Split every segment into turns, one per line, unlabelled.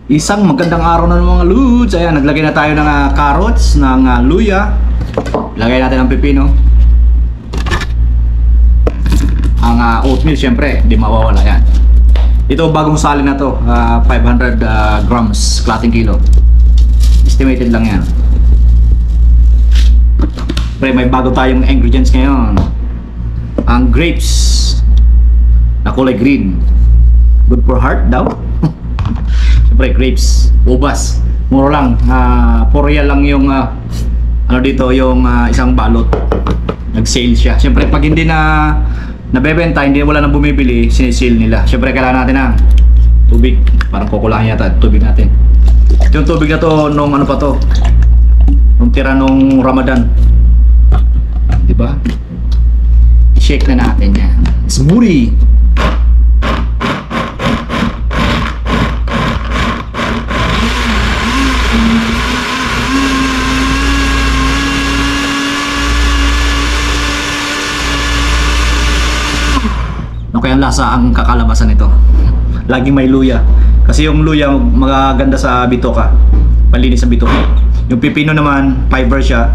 Isang magandang araw na ng mga lods. Ayan, naglagay na tayo ng carrots, ng luya. Lagay natin ang pepino. Ang oatmeal, syempre, di mawawala yan. Ito bagong salin na to, 500 grams, kalating kilo. Estimated lang yan. Pre, may bago tayong ingredients ngayon. Ang grapes na kulay green. Good for heart daw. Siyempre, grapes, ubas. Mura lang, 4 real lang yung ano dito, yung isang balot. Nag-sale siya. Siyempre, pag hindi na nabebenta, hindi wala nang bumibili, sinisale nila. Siyempre, kailangan natin ng tubig. Parang kukulangin yata tubig natin. Yung tubig na to, nung ano pa to, nung tira nung Ramadan. Diba? Shake na natin yan. Smoothie! Kaya ang lasa ang kakalabasan nito. Laging may luya. Kasi yung luya magaganda sa bitoka. Panlinis sa bitoka. Yung pipino naman, fiber siya.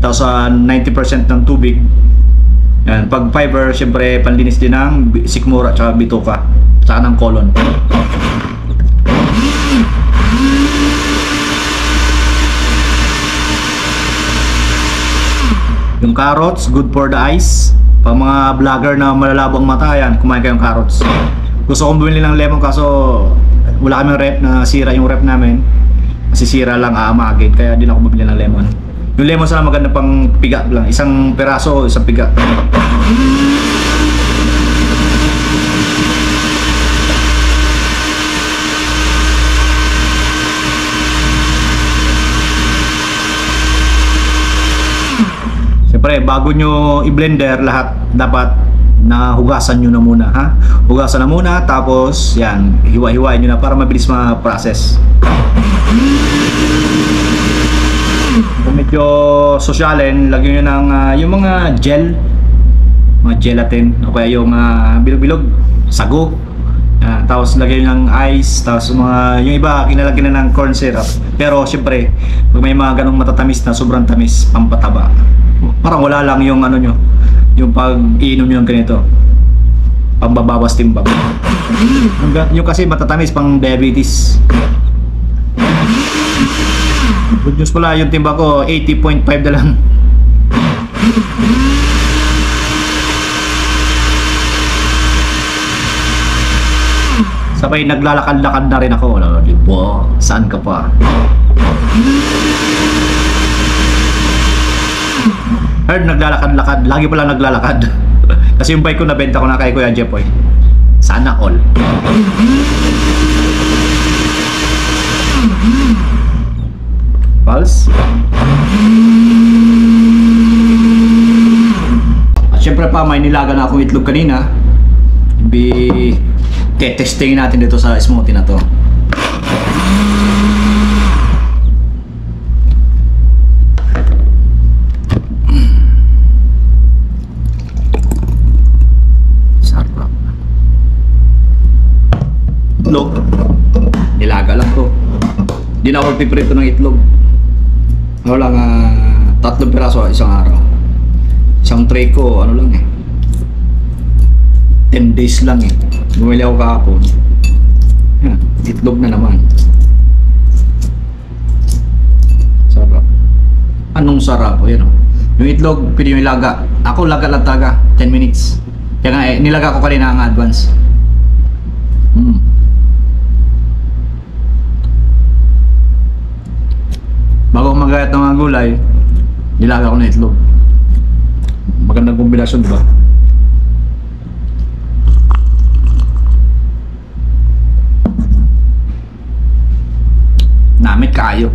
Tapos 90% ng tubig. Yan. Pag fiber, syempre panlinis din ng sikmura at bitoka. Tsaka ng colon. Yung carrots, good for the eyes. Pag mga vlogger na malalabo ang mata, yan, kumain kayong carrots. Gusto kong bumili ng lemon kaso wala kaming rep, na sira yung rep namin. Masisira lang, aamagin, kaya din ako bumili ng lemon. Yung lemon sana maganda pang piga lang, isang peraso, isang piga. Siyempre, bago nyo i-blender lahat, dapat nahugasan nyo na muna, ha? Hugasan na muna, tapos yan, hiwa-hiwain nyo na para mabilis ma-process. Kung medyo sosyalin, lagyan nyo ng yung mga gel, mga gelatin, o kaya yung bilog-bilog, sago. Tapos lagyan nyo ng ice, tapos yung iba kinalagyan na ng corn syrup. Pero siyempre, pag may mga ganong matatamis na sobrang tamis, pampataba. Parang wala lang yung ano nyo, yung pag-iinom nyo ng ganito, pambabawas timbang. Yung kasi matatamis, pang diabetes. Good news pala, yung timbang ko 80.5 na lang. Sabay naglalakad-lakad na rin ako. Diba? Saan ka pa? Heard naglalakad-lakad, lagi pala naglalakad. Kasi yung bike ko nabenta ko na kay Kuya Jepoy. Sana all. Pulse. At syempre pa, may nilaga na akong itlog kanina. Testingin natin dito sa smoothie na to. Itlog, nilaga lang to. Hindi na ako piprito ng itlog. Ano lang, 3 piraso isang araw. Isang tray ko, ano lang 10 days lang Bumili ako kahapon. Yan, itlog na naman. Sarap. Anong sarap? O yan o. Yung itlog, pwede yung ilaga. Ako laga lang taga, 10 minutes. Kaya nga nilaga ko kanina ang advance. Bago magayat ng mga gulay, nilaga ko na itlog. Magandang kombinasyon, diba? Namit kayo.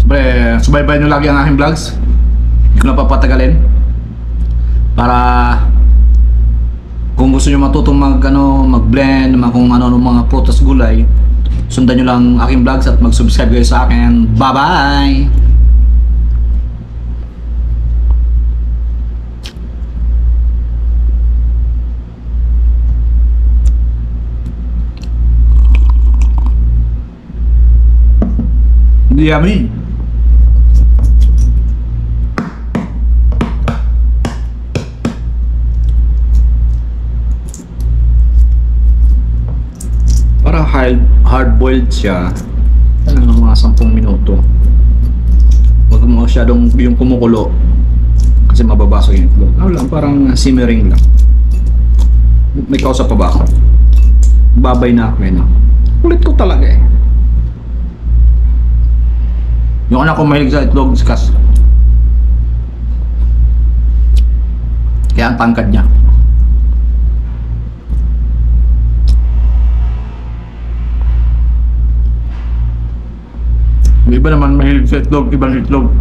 Siyempre, subaybayan nyo lagi ang aking vlogs. Hindi ko na papatagalin. Para kung gusto nyo matutong mag-blend, kung ano mga prutas gulay, sundan nyo lang aking vlogs at mag-subscribe kayo sa akin. Bye-bye!
Yummy.
Para hard-boiled siya. Mga 10 minuto. Huwag mo masyadong yung kumukulo. Kasi mababasag yung itlog. Ano lang, parang simmering lang. May kausap pa ba ako? Babay na ako eh, no? Kulit ko talaga eh. Yung anak ko mahilig sa itlog, discuss. Kaya ang tangkad niya.
Yung iba naman mahilig sa itlog, ibang itlog.